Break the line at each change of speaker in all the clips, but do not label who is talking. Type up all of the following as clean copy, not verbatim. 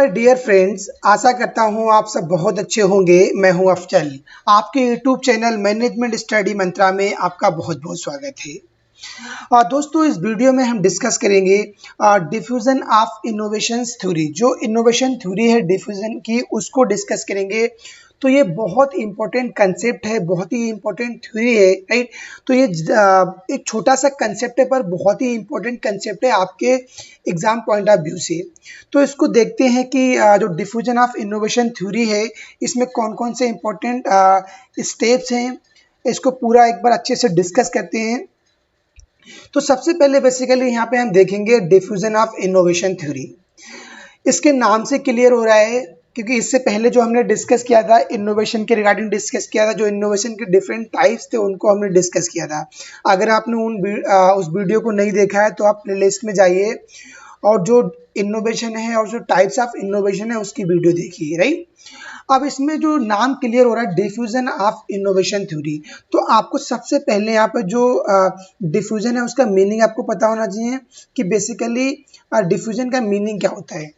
My dear friends, आशा करता हूँ आप सब बहुत अच्छे होंगे। मैं हूँ अफजल। आपके यूट्यूब चैनल मैनेजमेंट स्टडी मंत्रा में आपका बहुत बहुत स्वागत है। दोस्तों, इस वीडियो में हम डिस्कस करेंगे डिफ्यूजन ऑफ इनोवेशंस थ्योरी। जो इनोवेशन थ्योरी है डिफ्यूजन की, उसको डिस्कस करेंगे। तो ये बहुत इंपॉर्टेंट कंसेप्ट है, बहुत ही इंपॉर्टेंट थ्योरी है, राइट। तो ये एक छोटा सा कंसेप्ट है पर बहुत ही इंपॉर्टेंट कंसेप्ट है आपके एग्जाम पॉइंट ऑफ व्यू से। तो इसको देखते हैं कि जो डिफ्यूजन ऑफ इनोवेशन थ्योरी है, इसमें कौन कौन से इंपॉर्टेंट स्टेप्स हैं, इसको पूरा एक बार अच्छे से डिस्कस करते हैं। तो सबसे पहले बेसिकली यहाँ पे हम देखेंगे डिफ्यूजन ऑफ इनोवेशन थ्योरी। इसके नाम से क्लियर हो रहा है, क्योंकि इससे पहले जो हमने डिस्कस किया था इनोवेशन के रिगार्डिंग डिस्कस किया था, जो इनोवेशन के डिफरेंट टाइप्स थे उनको हमने डिस्कस किया था। अगर आपने उस वीडियो को नहीं देखा है तो आप प्लेलिस्ट में जाइए और जो इनोवेशन है और जो टाइप्स ऑफ इनोवेशन है उसकी वीडियो देखिए, राइट। अब इसमें जो नाम क्लियर हो रहा है डिफ्यूजन ऑफ इनोवेशन थ्योरी, तो आपको सबसे पहले यहाँ पर जो डिफ्यूजन है उसका मीनिंग आपको पता होना चाहिए कि बेसिकली डिफ्यूजन का मीनिंग क्या होता है।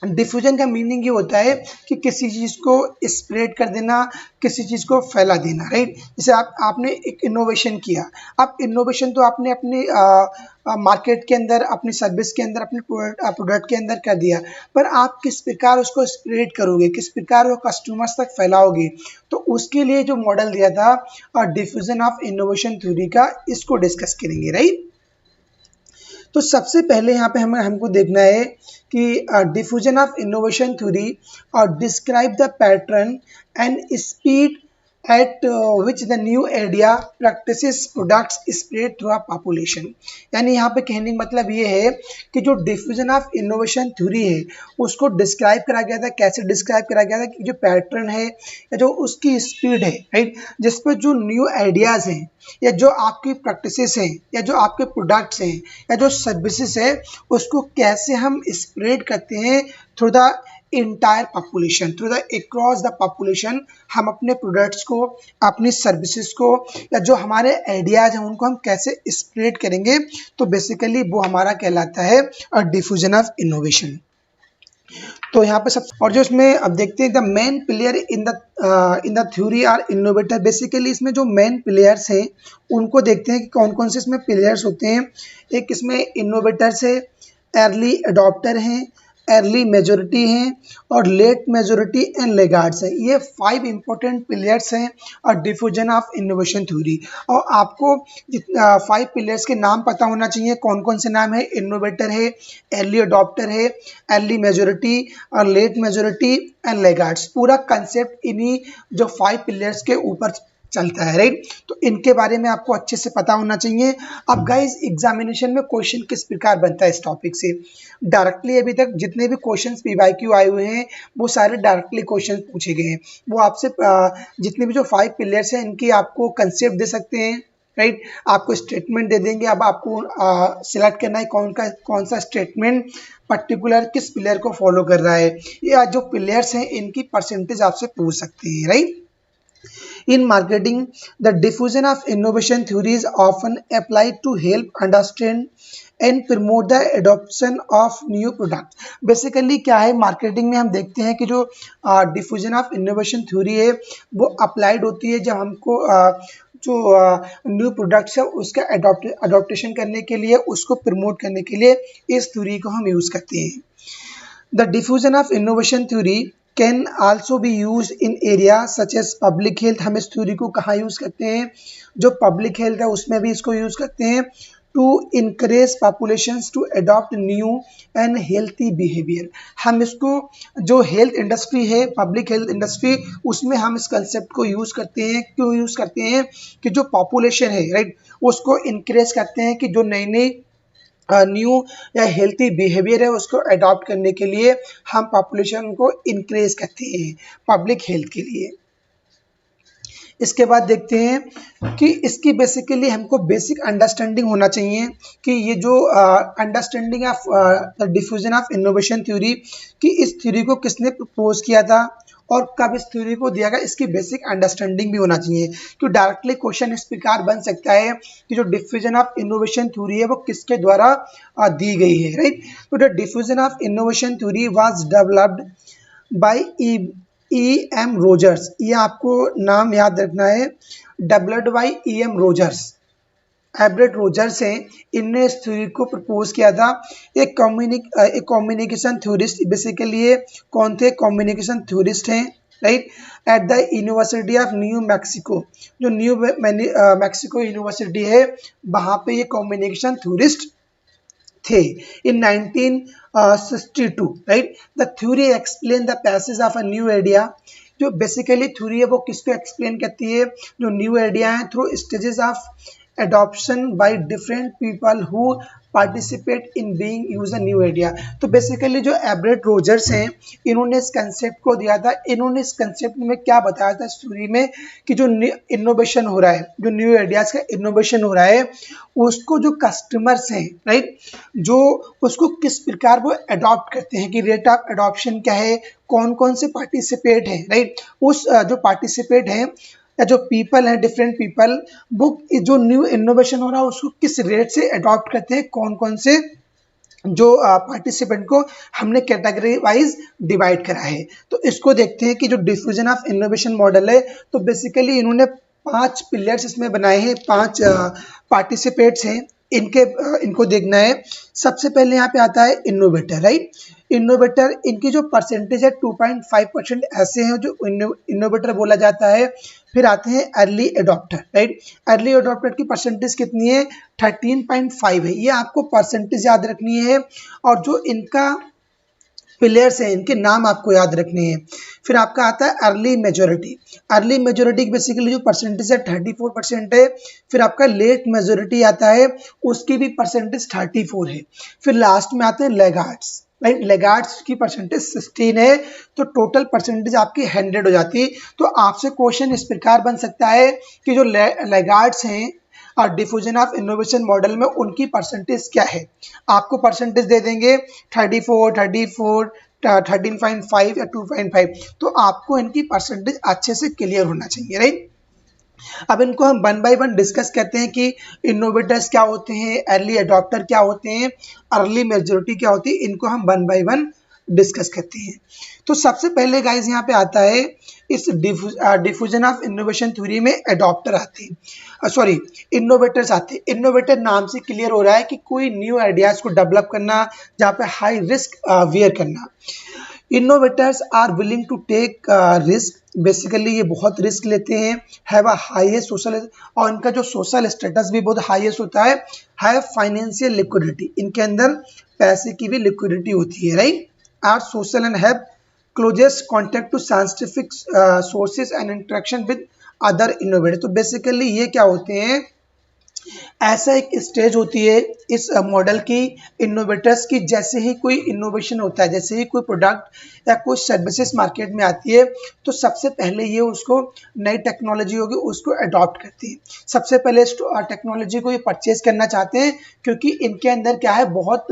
डिफ्यूजन का मीनिंग ये होता है कि किसी चीज़ को स्प्रेड कर देना, किसी चीज़ को फैला देना, राइट। जैसे आपने एक इनोवेशन किया। अब इनोवेशन तो आपने अपने मार्केट के अंदर, अपनी सर्विस के अंदर, अपने प्रोडक्ट के अंदर कर दिया, पर आप किस प्रकार उसको स्प्रेड करोगे, किस प्रकार वो कस्टमर्स तक फैलाओगे, तो उसके लिए जो मॉडल दिया था डिफ्यूजन ऑफ इनोवेशन थ्योरी का, इसको डिस्कस करेंगे, राइट। तो सबसे पहले यहाँ पे हमको देखना है कि diffusion of innovation theory describe the pattern and speed at which the new idea practices products spread through a population। यानी यहाँ पे कहने का मतलब ये है कि जो डिफ्यूजन ऑफ इनोवेशन थ्योरी है उसको डिस्क्राइब करा गया था। कैसे डिस्क्राइब करा गया था कि जो पैटर्न है या जो उसकी स्पीड है, राइट, जिस पर जो न्यू आइडियाज़ हैं या जो आपकी प्रैक्टिसेस हैं या जो आपके प्रोडक्ट्स हैं या जो सर्विसेज है, उसको कैसे हम स्प्रेड करते हैं through the entire population, through the across the population. हम अपने प्रोडक्ट्स को, अपनी सर्विसेज को या जो हमारे आइडियाज हैं उनको हम कैसे स्प्रेड करेंगे, तो बेसिकली वो हमारा कहलाता है डिफ्यूजन ऑफ इनोवेशन। तो यहाँ पे सब, और जो इसमें अब देखते हैं the main player in the theory are innovator. Basically इसमें जो मेन प्लेयर्स हैं उनको देखते हैं कि कौन कौन से इसमें प्लेयर्स होते हैं। एक इसमें इनोवेटर्स है, अर्ली अडॉप्टर हैं, अर्ली मेजोरिटी हैं और लेट मेजोरिटी एंड लेगार्ड्स हैं। ये 5 इंपॉर्टेंट प्लेयर्स हैं और डिफ्यूजन ऑफ इनोवेशन थ्योरी। और आपको 5 प्लेयर्स के नाम पता होना चाहिए। कौन कौन से नाम है? इनोवेटर है, अर्ली अडॉप्टर है, अर्ली मेजोरिटी और लेट मेजोरिटी एंड लेगार्ड्स। पूरा कंसेप्ट इन्हीं जो 5 प्लेयर्स के ऊपर चलता है, राइट। तो इनके बारे में आपको अच्छे से पता होना चाहिए। अब गाइस, एग्जामिनेशन में क्वेश्चन किस प्रकार बनता है इस टॉपिक से? डायरेक्टली अभी तक जितने भी क्वेश्चंस पीवाईक्यू आए हुए हैं वो सारे डायरेक्टली क्वेश्चन पूछे गए हैं। वो आपसे जितने भी जो 5 प्लेयर्स हैं इनकी आपको कंसेप्ट दे सकते हैं, राइट। आपको स्टेटमेंट दे देंगे। अब आपको सिलेक्ट करना है कौन सा स्टेटमेंट पर्टिकुलर किस प्लेयर को फॉलो कर रहा है, या जो प्लेयर्स हैं इनकी परसेंटेज आपसे पूछ सकते हैं, right. In marketing, the diffusion of innovation theory is often applied to help understand and promote the adoption of new product। Basically क्या है, मार्केटिंग में हम देखते हैं कि जो डिफ्यूजन ऑफ इनोवेशन थ्योरी है वो अप्लाइड होती है जब हमको जो न्यू प्रोडक्ट्स है उसका अडॉप्टेशन करने के लिए, उसको प्रमोट करने के लिए इस थ्योरी को हम यूज़ करते हैं। The diffusion of innovation theory can also be use in area such as public health. हम इस थ्योरी को कहाँ यूज़ करते हैं? जो पब्लिक हेल्थ है उसमें भी इसको यूज़ करते हैं, to encourage populations to adopt new and healthy behaviour. हम इसको जो हेल्थ इंडस्ट्री है, पब्लिक हेल्थ इंडस्ट्री, उसमें हम इस कंसेप्ट को यूज़ करते हैं। क्यों यूज़ करते हैं? कि जो पॉपुलेशन है, राइट, उसको इनकरेज करते हैं कि जो नई नई न्यू या हेल्थी बिहेवियर है उसको अडॉप्ट करने के लिए हम पॉपुलेशन को इंक्रीज करते हैं पब्लिक हेल्थ के लिए। इसके बाद देखते हैं कि इसकी बेसिकली हमको बेसिक अंडरस्टैंडिंग होना चाहिए कि ये जो understanding of the diffusion of innovation theory, कि इस थ्योरी को किसने प्रपोज किया था और कब इस थ्योरी को दिया गया, इसकी बेसिक अंडरस्टैंडिंग भी होना चाहिए। क्योंकि डायरेक्टली क्वेश्चन इस प्रकार बन सकता है कि जो डिफ्यूजन ऑफ इनोवेशन थ्योरी है वो किसके द्वारा दी गई है, राइट। तो the diffusion of innovation theory was developed by E.M. Rogers. ये आपको नाम याद रखना है, developed by E.M. Rogers. Everett Rogers हैं, इनने इस थ्योरी को प्रपोज किया था। एक कम्युनिकेशन थ्योरिस्ट, बेसिकली ये कौन थे, कम्युनिकेशन थ्योरिस्ट हैं, right, at the university of new Mexico. जो न्यू मैक्सिको यूनिवर्सिटी है वहाँ पे ये कम्युनिकेशन थ्योरिस्ट थे। इन 1962, right, the theory explain the passage of a new idea. जो बेसिकली थ्योरी है वो किसको एक्सप्लेन करती है, जो न्यू आइडिया है, through stages of adoption by different people who participate in being use a new idea। तो बेसिकली जो एब्रेट रोजर्स हैं इन्होंने इस कंसेप्ट को दिया था। इन्होंने इस कंसेप्ट में क्या बताया था स्टोरी में कि जो इनोवेशन हो रहा है, जो न्यू आइडियाज का इनोवेशन हो रहा है, उसको जो कस्टमर्स हैं, राइट, जो उसको किस प्रकार वो अडॉप्ट करते हैं, कि रेट ऑफ अडॉप्शन क्या है, कौन कौन से पार्टिसिपेट हैं, राइट, उस जो पार्टिसिपेट हैं या जो पीपल हैं, डिफरेंट पीपल, वो जो न्यू इनोवेशन हो रहा है उसको किस रेट से अडॉप्ट करते हैं, कौन कौन से जो पार्टिसिपेंट को हमने कैटेगरी वाइज डिवाइड करा है। तो इसको देखते हैं कि जो डिफ्यूजन ऑफ इनोवेशन मॉडल है, तो बेसिकली इन्होंने 5 पिलर्स इसमें बनाए हैं, 5 पार्टिसिपेट्स हैं, इनको देखना है। सबसे पहले यहाँ पे आता है इनोवेटर, राइट। इनोवेटर, इनकी जो परसेंटेज है 2.5% ऐसे हैं जो इनोवेटर बोला जाता है। फिर आते हैं early adopter, right. Early adopter की परसेंटेज कितनी है, 13.5 है। ये आपको परसेंटेज याद रखनी है, और जो इनका प्लेयर्स हैं इनके नाम आपको याद रखने हैं। फिर आपका आता है अर्ली मेजोरिटी। अर्ली मेजोरिटी की बेसिकली जो परसेंटेज है 34% है। फिर आपका लेट मेजोरिटी आता है, उसकी भी परसेंटेज 34 है। फिर लास्ट में आते हैं लेगार्ड्स, राइट। लेगार्ड्स की परसेंटेज 16 है, तो टोटल परसेंटेज आपकी 100 हो जाती है। तो आपसे क्वेश्चन इस प्रकार बन सकता है कि जो लेगार्ड्स हैं और डिफ्यूजन ऑफ इनोवेशन मॉडल में उनकी परसेंटेज क्या है। आपको परसेंटेज दे देंगे 34, 34, 13.5 या 2.5, तो आपको इनकी परसेंटेज अच्छे से क्लियर होना चाहिए, राइट। अब इनको हम 1 बाय 1 डिस्कस करते हैं कि इनोवेटर्स क्या होते हैं, अर्ली अडॉप्टर क्या होते हैं, अर्ली मेजोरिटी क्या होती है, इनको हम 1 बाय 1 डिस्कस करते हैं। तो सबसे पहले गाइज यहाँ पे आता है इस डिफ्यूजन ऑफ इनोवेशन थ्योरी में अडॉप्टर आते हैं, सॉरी इनोवेटर्स आते हैं। इनोवेटर नाम से क्लियर हो रहा है कि कोई न्यू आइडियाज को डेवलप करना, जहाँ पे हाई रिस्क वेयर करना। Innovators are willing to take risk, basically ये बहुत रिस्क लेते हैं, हैव अ हाईएस्ट सोशल, और इनका जो सोशल स्टेटस भी बहुत हाईएस्ट होता है। हैव फाइनेंशियल लिक्विडिटी, इनके अंदर पैसे की भी लिक्विडिटी होती है, right. Are social and have closest contact to scientific sources and interaction with other innovator. तो बेसिकली ये क्या होते हैं, ऐसा एक स्टेज होती है इस मॉडल की इनोवेटर्स की, जैसे ही कोई इनोवेशन होता है, जैसे ही कोई प्रोडक्ट या कोई सर्विसेज मार्केट में आती है, तो सबसे पहले ये उसको नई टेक्नोलॉजी होगी उसको अडॉप्ट करती है। सबसे पहले इस टेक्नोलॉजी को ये परचेज करना चाहते हैं, क्योंकि इनके अंदर क्या है, बहुत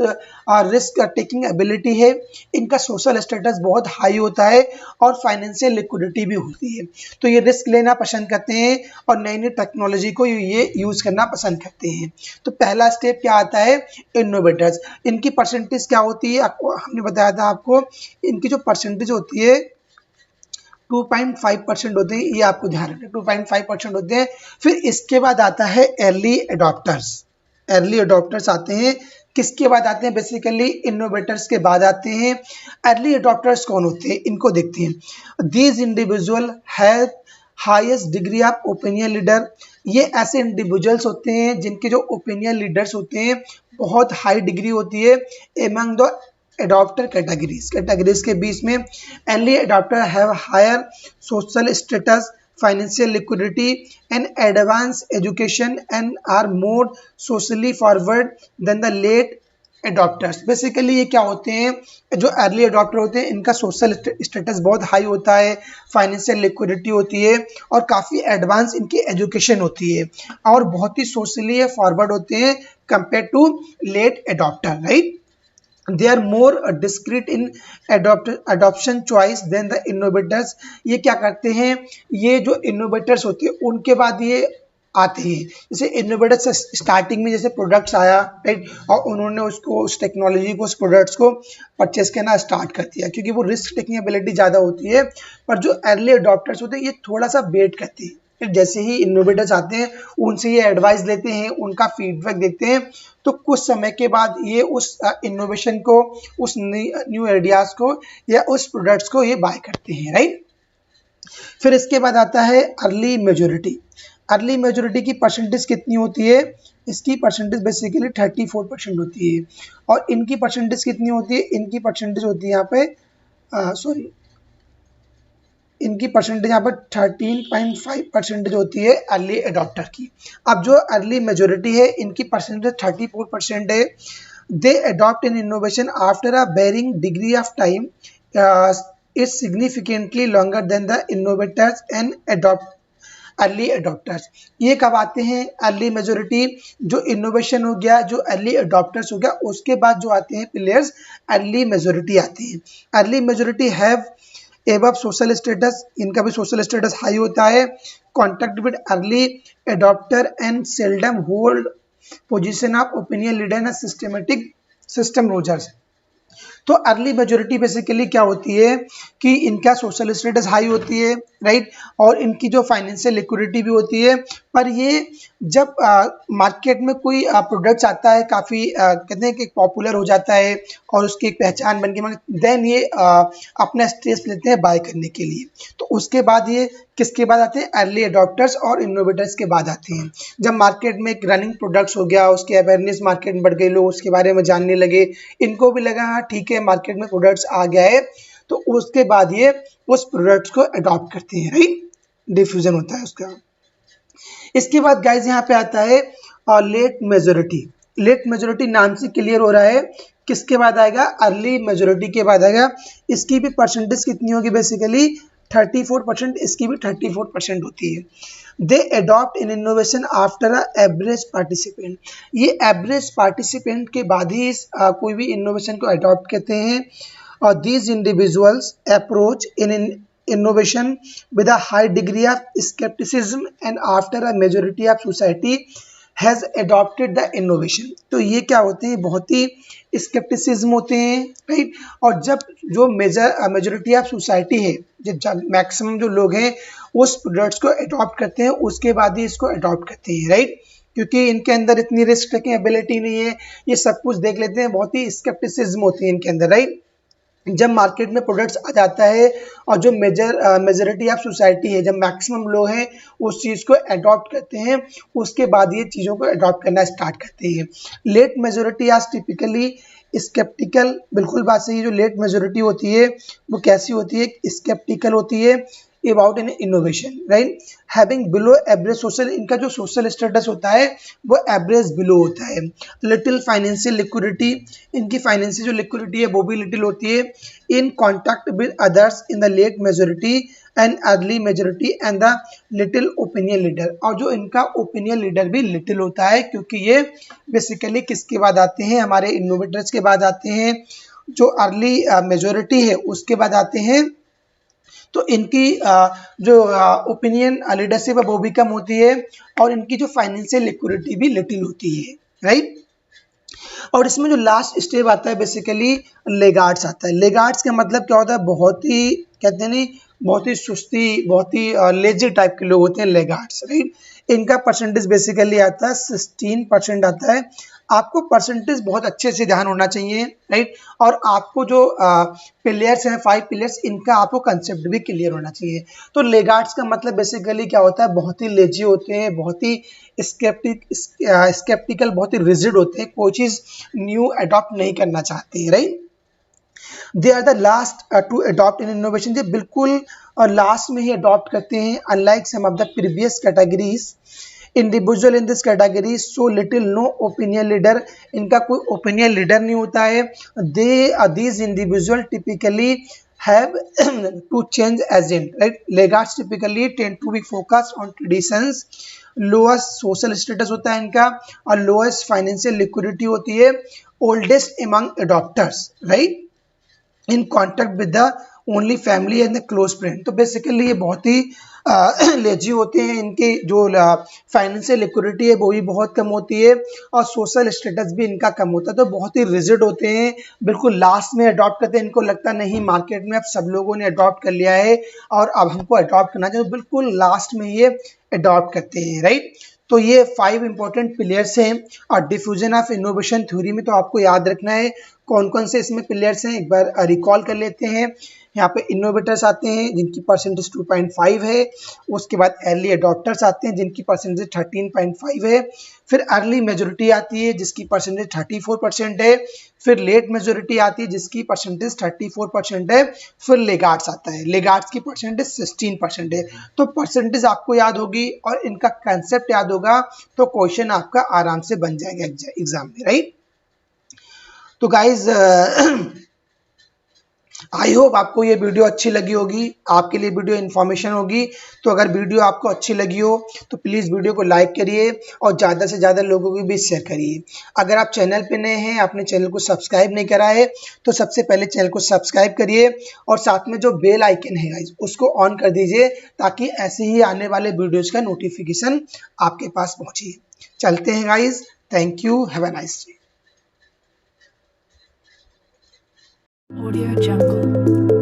रिस्क टेकिंग एबिलिटी है, इनका सोशल स्टेटस बहुत हाई होता है, और फाइनेंशियल लिक्विडिटी भी होती है। तो ये रिस्क लेना पसंद करते हैं और नई नई टेक्नोलॉजी को ये यूज करना पसंद करते हैं। तो पहला स्टेप क्या आता है, इनोवेटर्स। इनकी परसेंटेज क्या होती है, आपको हमने बताया था आपको, इनकी जो परसेंटेज होती है 2.5% होते हैं, ये आपको ध्यान रखना, 2.5% होते हैं। फिर इसके बाद आता है अर्ली अडॉप्टर्स। अर्ली अडॉप्टर्स आते हैं, किसके बाद आते हैं, बेसिकली इनोवेटर्स के बाद आते हैं। अर्ली अडॉप्टर्स कौन होते हैं, इनको देखते हैं। These individual have highest degree of opinion leader. ये ऐसे इंडिविजुअल्स होते हैं जिनके जो ओपिनियन लीडर्स होते हैं बहुत हाई डिग्री होती है एमंग द अडॉप्टर कैटेगरीज के बीच में। Early adopter have higher social status, financial liquidity and advance education and are more socially forward than the late adopters. Basically ये क्या होते हैं, जो अर्ली अडॉप्टर होते हैं इनका सोशल स्टेटस बहुत हाई होता है, फाइनेंशियल लिक्विडिटी होती है, और काफ़ी एडवांस इनकी एजुकेशन होती है, और बहुत ही सोशली फॉरवर्ड होते हैं compare to late adopter, right. They are more discrete in adoption choice than the innovators. ये क्या करते हैं, ये जो इनोवेटर्स होते हैं उनके बाद ये आते हैं। जैसे इनोवेटर्स स्टार्टिंग में जैसे प्रोडक्ट्स आया, राइट, और उन्होंने उसको, उस टेक्नोलॉजी को, उस प्रोडक्ट्स को परचेस करना स्टार्ट कर दिया, क्योंकि वो रिस्क टेकिंग एबिलिटी ज़्यादा होती है। पर जो अर्ली अडॉप्टर्स होते हैं ये थोड़ा सा वेट करते हैं, फिर जैसे ही इनोवेटर्स आते हैं उनसे ये एडवाइस लेते हैं, उनका फीडबैक देखते हैं, तो कुछ समय के बाद ये उस इनोवेशन को, उस न्यू आइडियाज को या उस प्रोडक्ट्स को ये बाय करते हैं, राइट। फिर इसके बाद आता है अर्ली मेजोरिटी। अर्ली मेजोरिटी की परसेंटेज कितनी होती है, इसकी परसेंटेज बेसिकली 34% होती है। और इनकी परसेंटेज कितनी होती है, इनकी परसेंटेज होती है यहाँ पे इनकी परसेंटेज यहाँ पर 13.5% होती है अर्ली अडॉप्टर की। अब जो अर्ली मेजोरिटी है इनकी परसेंटेज 34% है। They adopt in innovation after a varying degree of time is significantly longer than the innovators and early adopters. ये कब आते हैं अर्ली मेजोरिटी, जो इनोवेशन हो गया, जो अर्ली अडॉप्टर्स हो गया, उसके बाद जो आते हैं प्लेयर्स अर्ली मेजोरिटी आते हैं। Early majority have above social status, इनका भी सोशल स्टेटस हाई होता है। Contact with early adopter and seldom hold position of opinion leader and systematic system Rogers. तो अर्ली मेजोरिटी बेसिकली क्या होती है कि इनका सोशल स्टेटस हाई होती है, राइट, और इनकी जो फाइनेंशियल लिक्विडिटी भी होती है। पर ये जब मार्केट में कोई प्रोडक्ट्स आता है, काफ़ी कहते हैं कि पॉपुलर हो जाता है और उसकी एक पहचान बन गई, देन ये अपना स्टेज लेते हैं बाय करने के लिए। तो उसके बाद ये किसके बाद आते हैं, अर्ली अडॉप्टर्स और इनोवेटर्स के बाद आते हैं। जब मार्केट में एक रनिंग प्रोडक्ट्स हो गया, उसकी अवेयरनेस मार्केट में बढ़ गई, लोग उसके बारे में जानने लगे, इनको भी लगा हाँ ठीक है मार्केट में प्रोडक्ट्स आ गया है, तो उसके बाद ये उस प्रोडक्ट्स को अडॉप्ट करते हैं, राइट, डिफ्यूजन होता है उसका। इसके बाद गाइज यहाँ पे आता है लेट मेजोरिटी। लेट मेजोरिटी नाम से क्लियर हो रहा है किसके बाद आएगा, अर्ली मेजोरिटी के बाद आएगा। इसकी भी परसेंटेज कितनी होगी, बेसिकली 34%, इसकी भी 34% होती है। They adopt in innovation after a average participant. ये एवरेज पार्टिसिपेंट के बाद ही कोई भी इनोवेशन को अडॉप्ट करते हैं। और these individuals approach in innovation with a high degree of skepticism and after a majority of society has adopted the innovation। तो ये क्या होते हैं, बहुत ही स्केप्टिसिज्म होते हैं, राइट। और जब जो मेजोरिटी ऑफ सोसाइटी है, जब मैक्सिमम जो लोग हैं उस प्रोडक्ट्स को अडॉप्ट करते हैं, उसके बाद ही इसको अडॉप्ट करते हैं, राइट, क्योंकि इनके अंदर इतनी रिस्क टेकिंग एबिलिटी नहीं है, ये सब कुछ देख लेते हैं, बहुत ही स्केप्टिसिज्म होती है इनके अंदर, राइट। जब मार्केट में प्रोडक्ट्स आ जाता है और जो मेजोरिटी ऑफ सोसाइटी है, जब मैक्सिमम लोग हैं उस चीज़ को अडॉप्ट करते हैं, उसके बाद ये चीज़ों को अडॉप्ट करना स्टार्ट करते हैं। लेट मेजोरिटी आज टिपिकली स्केप्टिकल, बिल्कुल बात सही है। जो लेट मेजोरिटी होती है वो कैसी होती है, स्केप्टिकल होती है about an innovation, right. Having below average social, इनका जो सोशल स्टेटस होता है वो एवरेज बिलो होता है। लिटिल फाइनेंशियल लिक्विडिटी, इनकी फाइनेंशियल जो लिक्विडिटी है वो भी लिटिल होती है। In contact with others in the late majority and early majority and the little opinion leader, और जो इनका ओपिनियन लीडर भी लिटिल होता है, क्योंकि ये बेसिकली किसके बाद आते हैं, हमारे इनोवेटर्स के बाद आते हैं। जो अर्ली मेजोरिटी है उसके बाद आते हैं, तो इनकी जो ओपिनियन लीडरशिप है वो भी कम होती है और इनकी जो फाइनेंशियल लिक्विडिटी भी लिटिल होती है, राइट। और इसमें जो लास्ट स्टेप आता है बेसिकली लेगार्ड्स आता है। लेगार्ड्स का मतलब क्या होता है, बहुत ही कहते हैं नहीं, बहुत ही सुस्ती, बहुत ही लेजी टाइप के लोग होते हैं लेगार्ड्स, राइट। इनका परसेंटेज बेसिकली आता है 16% आता है। आपको परसेंटेज बहुत अच्छे से ध्यान होना चाहिए, राइट, और आपको जो प्लेयर्स हैं 5 प्लेयर्स, इनका आपको कंसेप्ट भी क्लियर होना चाहिए। तो लेगार्ड्स का मतलब बेसिकली क्या होता है, बहुत ही लेजी होते हैं, बहुत ही स्केप्टिकल, बहुत ही रिजिड होते हैं, कोई चीज़ न्यू अडॉप्ट नहीं करना चाहते हैं, right. They are the last to adopt in innovation, जो बिल्कुल लास्ट में ही अडॉप्ट करते हैं। Unlike some of the previous categories, individual in this category so little no opinion leader, इनका कोई ओपिनियन लीडर नहीं होता है। These individual typically have to change agent, right? Laggards typically tend to be focused on traditions, lowest social status होता है इनका और lowest financial liquidity होती है, oldest among adopters, right, in contact with the only family and the close friend. तो basically ये बहुत ही lazy होते हैं, इनकी जो फाइनेंशियल लिक्विडिटी है वो भी बहुत कम होती है और सोशल स्टेटस भी इनका कम होता है, तो बहुत ही रिजिड होते हैं, बिल्कुल लास्ट में अडॉप्ट करते हैं। इनको लगता नहीं मार्केट में अब सब लोगों ने अडॉप्ट कर लिया है और अब हमको अडॉप्ट करना चाहिए, बिल्कुल लास्ट में ये अडॉप्ट करते हैं, राइट। तो ये 5 इंपॉर्टेंट पिलर्स हैं और डिफ्यूजन ऑफ इनोवेशन थ्योरी में तो आपको याद रखना है कौन कौन से इसमें पिलर्स हैं, एक बार रिकॉल कर लेते हैं। यहाँ पे इनोवेटर्स आते हैं जिनकी परसेंटेज 2.5 है, उसके बाद अर्ली अडॉप्टर्स आते हैं जिनकी परसेंटेज 13.5 है, फिर अर्ली मेजोरिटी आती है जिसकी परसेंटेज 34% है, फिर लेट मेजोरिटी आती है जिसकी परसेंटेज 34% है, फिर लेगार्ड्स आता है, लेगार्ड्स की परसेंटेज 16% है। तो परसेंटेज आपको याद होगी और इनका कंसेप्ट याद होगा तो क्वेश्चन आपका आराम से बन जाएगा एग्जाम में, राइट। तो गाइज आई होप आपको ये वीडियो अच्छी लगी होगी, आपके लिए वीडियो इन्फॉर्मेशन होगी। तो अगर वीडियो आपको अच्छी लगी हो तो प्लीज़ वीडियो को लाइक करिए और ज़्यादा से ज़्यादा लोगों को भी शेयर करिए। अगर आप चैनल पे नए हैं, आपने चैनल को सब्सक्राइब नहीं करा है तो सबसे पहले चैनल को सब्सक्राइब करिए और साथ में जो बेल आइकन है गाइज उसको ऑन कर दीजिए ताकि ऐसे ही आने वाले वीडियोज़ का नोटिफिकेशन आपके पास पहुँचे। चलते हैं guys, thank you, have a nice day.
Audio Jungle.